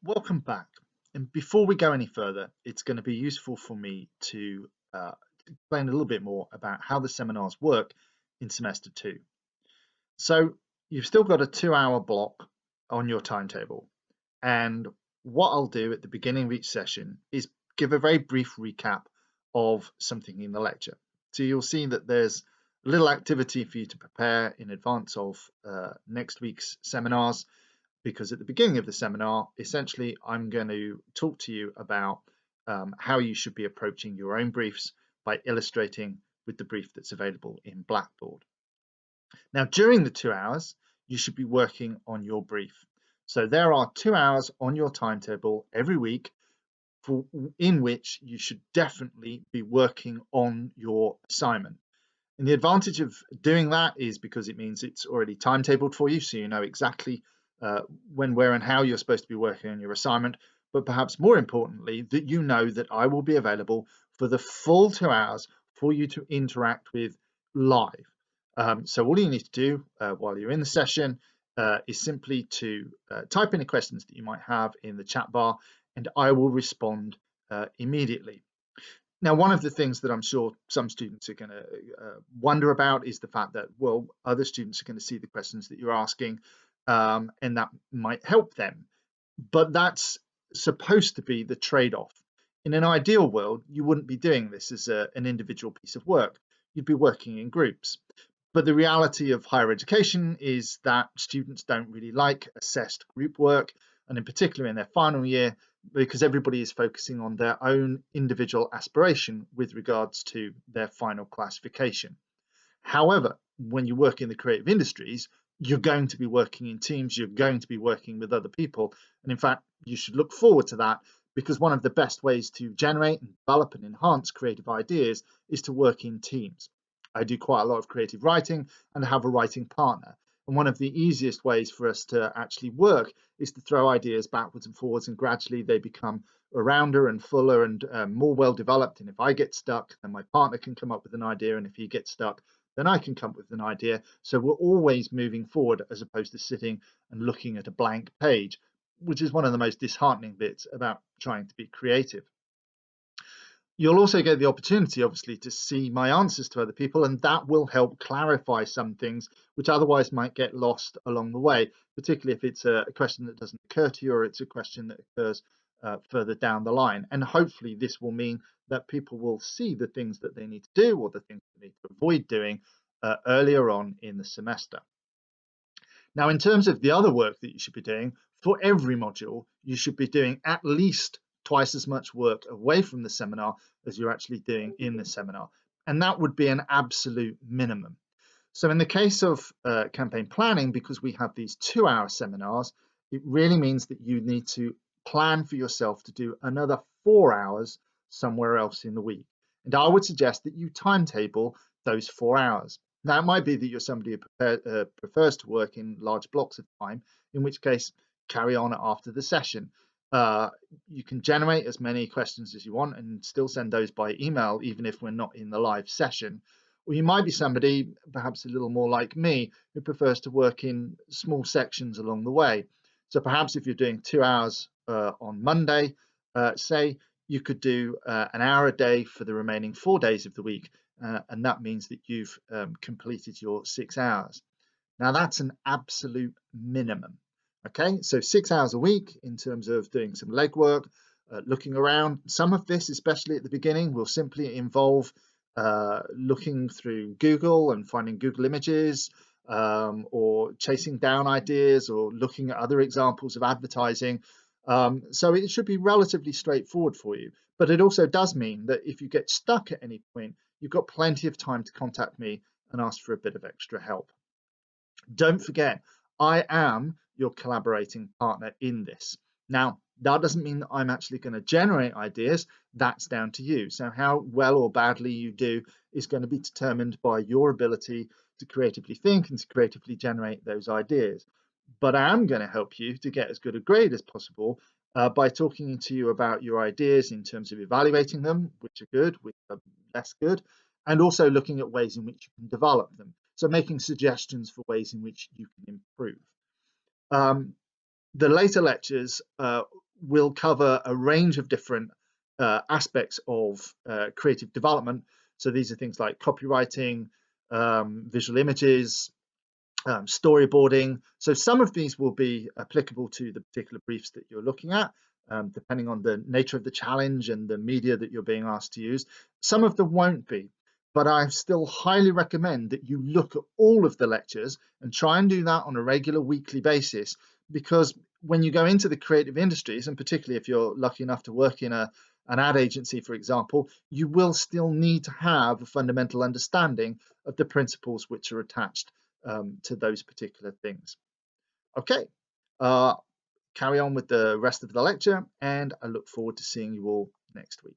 Welcome back. And before we go any further, it's going to be useful for me to explain a little bit more about how the seminars work in semester two. So you've still got a 2-hour block on your timetable. And what I'll do at the beginning of each session is give a very brief recap of something in the lecture. So you'll see that there's a little activity for you to prepare in advance of next week's seminars, because at the beginning of the seminar, essentially, I'm going to talk to you about how you should be approaching your own briefs by illustrating with the brief that's available in Blackboard. Now, during the 2 hours, you should be working on your brief. So there are 2 hours on your timetable every week in which you should definitely be working on your assignment. And the advantage of doing that is because it means it's already timetabled for you, so you know exactly when, where, and how you're supposed to be working on your assignment. But perhaps more importantly, that you know that I will be available for the full 2 hours for you to interact with live. So all you need to do while you're in the session is simply to type any questions that you might have in the chat bar, and I will respond immediately. Now, one of the things that I'm sure some students are going to wonder about is the fact that, well, other students are going to see the questions that you're asking, and that might help them. But that's supposed to be the trade-off. In an ideal world, you wouldn't be doing this as an individual piece of work. You'd be working in groups. But the reality of higher education is that students don't really like assessed group work, and in particular in their final year, because everybody is focusing on their own individual aspiration with regards to their final classification. However, when you work in the creative industries, you're going to be working in teams, you're going to be working with other people. And in fact, you should look forward to that, because one of the best ways to generate and develop and enhance creative ideas is to work in teams. I do quite a lot of creative writing and I have a writing partner. And one of the easiest ways for us to actually work is to throw ideas backwards and forwards, and gradually they become rounder and fuller and more well developed. And if I get stuck, then my partner can come up with an idea. And if he gets stuck, then I can come up with an idea. So we're always moving forward as opposed to sitting and looking at a blank page, which is one of the most disheartening bits about trying to be creative. You'll also get the opportunity, obviously, to see my answers to other people, and that will help clarify some things which otherwise might get lost along the way, particularly if it's a question that doesn't occur to you, or it's a question that occurs further down the line. And hopefully this will mean that people will see the things that they need to do, or the things they need to avoid doing earlier on in the semester. Now, in terms of the other work that you should be doing, for every module, you should be doing at least twice as much work away from the seminar as you're actually doing in the seminar. And that would be an absolute minimum. So in the case of campaign planning, because we have these 2-hour seminars, it really means that you need to plan for yourself to do another 4 hours somewhere else in the week. And I would suggest that you timetable those 4 hours. Now, it might be that you're somebody who prefers to work in large blocks of time, in which case, carry on after the session. You can generate as many questions as you want and still send those by email, even if we're not in the live session. Or you might be somebody, perhaps a little more like me, who prefers to work in small sections along the way. So perhaps if you're doing 2 hours on Monday, say, you could do an hour a day for the remaining 4 days of the week. And that means that you've completed your 6 hours. Now, that's an absolute minimum. Okay, so 6 hours a week in terms of doing some legwork, looking around. Some of this, especially at the beginning, will simply involve looking through Google and finding Google images, or chasing down ideas, or looking at other examples of advertising. So it should be relatively straightforward for you. But it also does mean that if you get stuck at any point, you've got plenty of time to contact me and ask for a bit of extra help. Don't forget, I am your collaborating partner in this. Now, that doesn't mean that I'm actually going to generate ideas. That's down to you. So how well or badly you do is going to be determined by your ability to creatively think and to creatively generate those ideas. But I am going to help you to get as good a grade as possible by talking to you about your ideas in terms of evaluating them, which are good, which are less good, and also looking at ways in which you can develop them. So making suggestions for ways in which you can improve. The later lectures will cover a range of different aspects of creative development. So these are things like copywriting, visual images, storyboarding. So some of these will be applicable to the particular briefs that you're looking at, depending on the nature of the challenge and the media that you're being asked to use. Some of them won't be, but I still highly recommend that you look at all of the lectures and try and do that on a regular weekly basis, because when you go into the creative industries, and particularly if you're lucky enough to work in an ad agency, for example, you will still need to have a fundamental understanding of the principles which are attached to those particular things. Okay, carry on with the rest of the lecture, and I look forward to seeing you all next week.